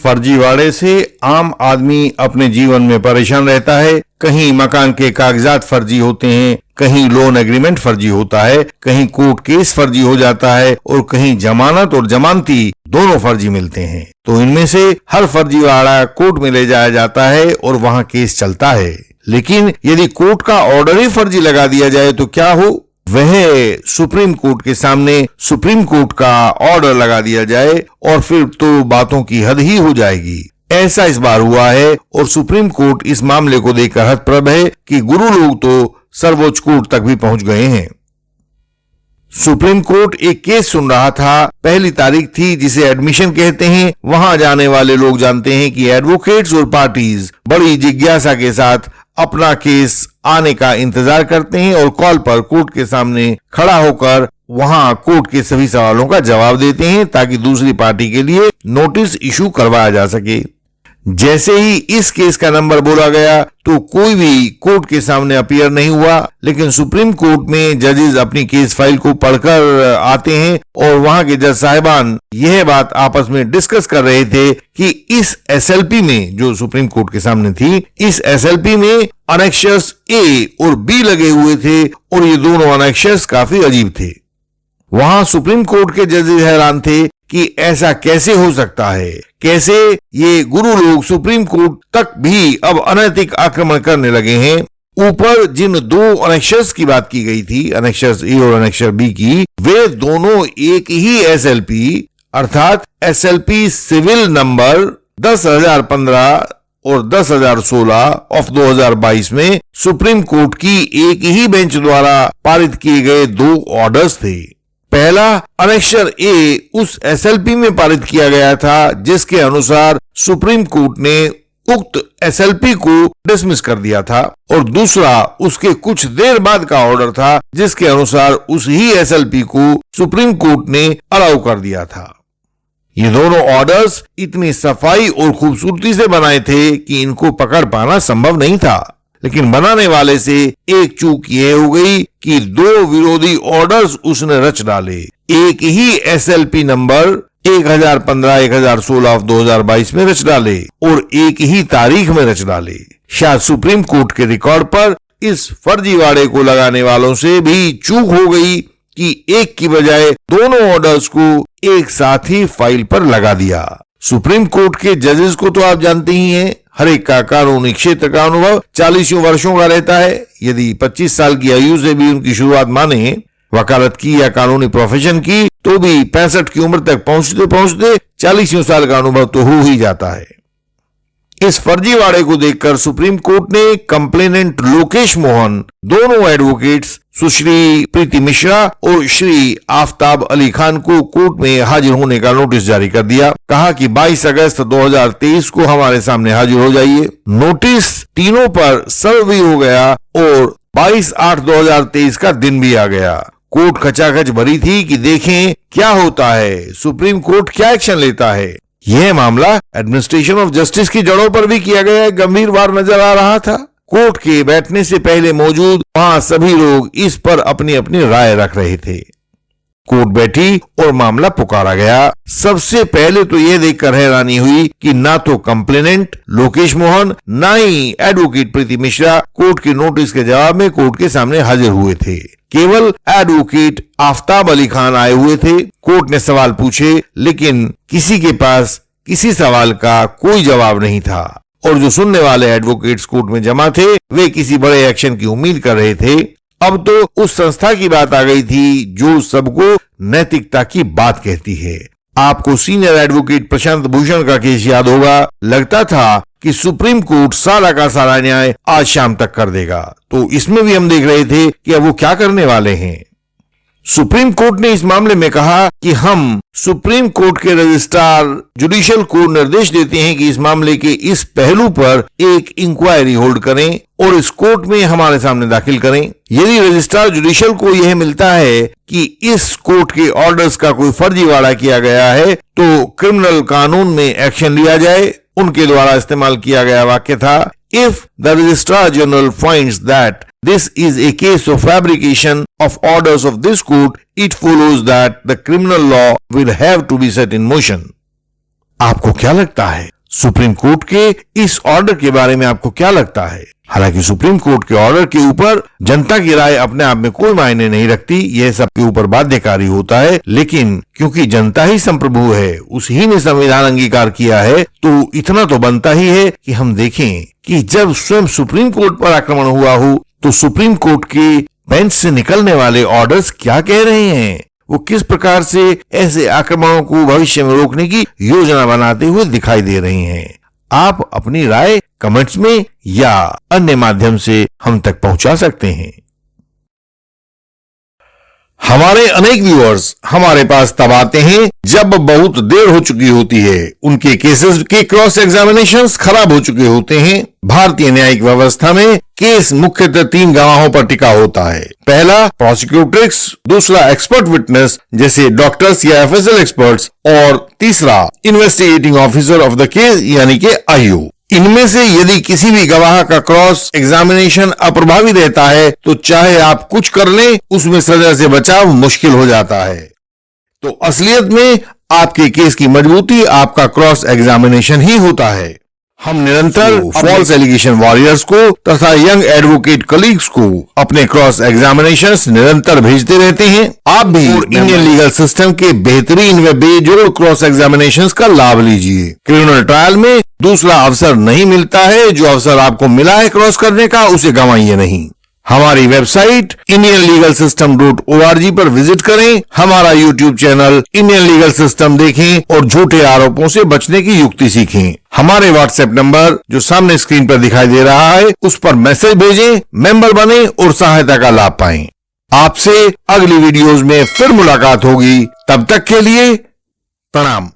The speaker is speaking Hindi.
फर्जीवाड़े से आम आदमी अपने जीवन में परेशान रहता है। कहीं मकान के कागजात फर्जी होते हैं, कहीं लोन एग्रीमेंट फर्जी होता है, कहीं कोर्ट केस फर्जी हो जाता है और कहीं जमानत और जमानती दोनों फर्जी मिलते हैं। तो इनमें से हर फर्जीवाड़ा कोर्ट में ले जाया जाता है और वहां केस चलता है। लेकिन यदि कोर्ट का ऑर्डर ही फर्जी लगा दिया जाए तो क्या हो? वह सुप्रीम कोर्ट के सामने सुप्रीम कोर्ट का ऑर्डर लगा दिया जाए और फिर तो बातों की हद ही हो जाएगी। ऐसा इस बार हुआ है और सुप्रीम कोर्ट इस मामले को देखकर हतप्रभ है कि गुरु लोग तो सर्वोच्च कोर्ट तक भी पहुंच गए हैं। सुप्रीम कोर्ट एक केस सुन रहा था। पहली तारीख थी जिसे एडमिशन कहते हैं। वहां जाने वाले लोग जानते हैं कि एडवोकेट्स और पार्टीज बड़ी जिज्ञासा के साथ अपना केस आने का इंतजार करते हैं और कॉल पर कोर्ट के सामने खड़ा होकर वहां कोर्ट के सभी सवालों का जवाब देते हैं ताकि दूसरी पार्टी के लिए नोटिस इशू करवाया जा सके। जैसे ही इस केस का नंबर बोला गया तो कोई भी कोर्ट के सामने अपीयर नहीं हुआ, लेकिन सुप्रीम कोर्ट में जजेस अपनी केस फाइल को पढ़कर आते हैं और वहां के जज साहिबान यह बात आपस में डिस्कस कर रहे थे कि इस एसएलपी में, जो सुप्रीम कोर्ट के सामने थी, इस एसएलपी में अनेक्शर्स ए और बी लगे हुए थे और ये दोनों अनेक्शर्स काफी अजीब थे। वहां सुप्रीम कोर्ट के जजेस हैरान थे कि ऐसा कैसे हो सकता है, कैसे ये गुरु लोग सुप्रीम कोर्ट तक भी अब अनैतिक आक्रमण करने लगे हैं। ऊपर जिन दो अनेक्शर्स की बात की गई थी, अनेक्शर्स ए और अनेक्शर बी की, वे दोनों एक ही एसएलपी अर्थात एसएलपी सिविल नंबर 10,015 और 10,016 ऑफ 2022 में सुप्रीम कोर्ट की एक ही बेंच द्वारा पारित किए गए दो ऑर्डर्स थे। पहला अनेक्शर ए उस एसएलपी में पारित किया गया था जिसके अनुसार सुप्रीम कोर्ट ने उक्त एसएलपी को डिसमिस कर दिया था और दूसरा उसके कुछ देर बाद का ऑर्डर था जिसके अनुसार उस ही एसएलपी को सुप्रीम कोर्ट ने अलाउ कर दिया था। ये दोनों ऑर्डर्स इतनी सफाई और खूबसूरती से बनाए थे कि इनको पकड़ पाना संभव नहीं था, लेकिन बनाने वाले से एक चूक यह हो गई कि दो विरोधी ऑर्डर्स उसने रच डाले। एक ही एसएलपी नंबर 1015-1016 ऑफ 2022 में रच डाले और एक ही तारीख में रच डाले। शायद सुप्रीम कोर्ट के रिकॉर्ड पर इस फर्जीवाड़े को लगाने वालों से भी चूक हो गई कि एक की बजाय दोनों ऑर्डर्स को एक साथ ही फाइल पर लगा दिया। सुप्रीम कोर्ट के जजेस को तो आप जानते ही हैं, हर एक का कानूनी क्षेत्र का अनुभव 40 वर्षों का रहता है। यदि 25 साल की आयु से भी उनकी शुरुआत माने, वकालत की या कानूनी प्रोफेशन की, तो भी 65 की उम्र तक पहुंचते पहुंचते 40 साल का अनुभव तो हो ही जाता है। इस फर्जीवाड़े को देखकर सुप्रीम कोर्ट ने कंप्लेनेंट लोकेश मोहन, दोनों एडवोकेट्स सुश्री प्रीति मिश्रा और श्री आफ्ताब अली खान को कोर्ट में हाजिर होने का नोटिस जारी कर दिया। कहा कि 22 अगस्त 2023 को हमारे सामने हाजिर हो जाइए। नोटिस तीनों पर सर्व भी हो गया और 22/8/2023 का दिन भी आ गया। कोर्ट खचाखच भरी थी कि देखें क्या होता है, सुप्रीम कोर्ट क्या एक्शन लेता है। यह मामला एडमिनिस्ट्रेशन ऑफ जस्टिस की जड़ों पर भी किया गया गंभीर वार नजर आ रहा था। कोर्ट के बैठने से पहले मौजूद वहां सभी लोग इस पर अपनी अपनी राय रख रहे थे। कोर्ट बैठी और मामला पुकारा गया। सबसे पहले तो यह देखकर हैरानी हुई कि ना तो कंप्लेनेंट लोकेश मोहन ना ही एडवोकेट प्रीति मिश्रा कोर्ट के नोटिस के जवाब में कोर्ट के सामने हाजिर हुए थे। केवल एडवोकेट आफ्ताब अली खान आए हुए थे। कोर्ट ने सवाल पूछे, लेकिन किसी के पास किसी सवाल का कोई जवाब नहीं था और जो सुनने वाले एडवोकेट्स कोर्ट में जमा थे वे किसी बड़े एक्शन की उम्मीद कर रहे थे। अब तो उस संस्था की बात आ गई थी जो सबको नैतिकता की बात कहती है। आपको सीनियर एडवोकेट प्रशांत भूषण का केस याद होगा। लगता था कि सुप्रीम कोर्ट सारा का सारा न्याय आज शाम तक कर देगा, तो इसमें भी हम देख रहे थे कि अब वो क्या करने वाले हैं। सुप्रीम कोर्ट ने इस मामले में कहा कि हम सुप्रीम कोर्ट के रजिस्ट्रार जुडिशियल को निर्देश देते हैं कि इस मामले के इस पहलू पर एक इंक्वायरी होल्ड करें और इस कोर्ट में हमारे सामने दाखिल करें। यदि रजिस्ट्रार जुडिशियल को यह मिलता है कि इस कोर्ट के ऑर्डर्स का कोई फर्जीवाड़ा किया गया है तो क्रिमिनल कानून में एक्शन लिया जाए। उनके द्वारा इस्तेमाल किया गया वाक्य था, if the registrar general finds that this is a case of fabrication of orders of this court, it follows that the criminal law will have to be set in motion. आपको क्या लगता है? सुप्रीम कोर्ट के इस ऑर्डर के बारे में आपको क्या लगता है? हालांकि सुप्रीम कोर्ट के ऑर्डर के ऊपर जनता की राय अपने आप में कोई मायने नहीं रखती, यह सबके ऊपर बाध्यकारी होता है, लेकिन क्योंकि जनता ही संप्रभु है, उसी ने संविधान अंगीकार किया है, तो इतना तो बनता ही है कि हम देखें कि जब स्वयं सुप्रीम कोर्ट पर आक्रमण हुआ हो तो सुप्रीम कोर्ट के बेंच से निकलने वाले ऑर्डर्स क्या कह रहे हैं, वो किस प्रकार से ऐसे आक्रमणों को भविष्य में रोकने की योजना बनाते हुए दिखाई दे रही हैं। आप अपनी राय कमेंट्स में या अन्य माध्यम से हम तक पहुंचा सकते हैं। हमारे अनेक व्यूअर्स हमारे पास तब आते हैं जब बहुत देर हो चुकी होती है, उनके केसेस के क्रॉस एग्जामिनेशंस खराब हो चुके होते हैं। भारतीय न्यायिक व्यवस्था में केस मुख्यतः 3 गवाहों पर टिका होता है। पहला प्रोसिक्यूट्रिक्स, दूसरा एक्सपर्ट विटनेस जैसे डॉक्टर्स या एफएसएल एक्सपर्ट्स, और तीसरा investigating officer of the case यानी कि आईओ। इनमें से यदि किसी भी गवाह का क्रॉस एग्जामिनेशन अप्रभावी रहता है तो चाहे आप कुछ कर लें, उसमें सजा से बचाव मुश्किल हो जाता है। तो असलियत में आपके केस की मजबूती आपका क्रॉस एग्जामिनेशन ही होता है। हम निरंतर फॉल्स एलिगेशन वॉरियर्स को तथा यंग एडवोकेट कलीग्स को अपने क्रॉस एग्जामिनेशंस निरंतर भेजते रहते हैं। आप भी इंडियन लीगल सिस्टम के बेहतरीन व बेजोड़ क्रॉस एग्जामिनेशंस का लाभ लीजिए। क्रिमिनल ट्रायल में दूसरा अवसर नहीं मिलता है, जो अवसर आपको मिला है क्रॉस करने का उसे गंवाइए नहीं। हमारी वेबसाइट indianlegalsystem.org पर विजिट करें, हमारा YouTube channel Indian legal system देखें और झूठे आरोपों से बचने की युक्ति सीखें। हमारे व्हाट्सएप नंबर जो सामने स्क्रीन पर दिखाई दे रहा है उस पर मैसेज भेजें, मेंबर बने और सहायता का लाभ पाएं। आपसे अगली वीडियोस में फिर मुलाकात होगी, तब तक के लिए प्रणाम।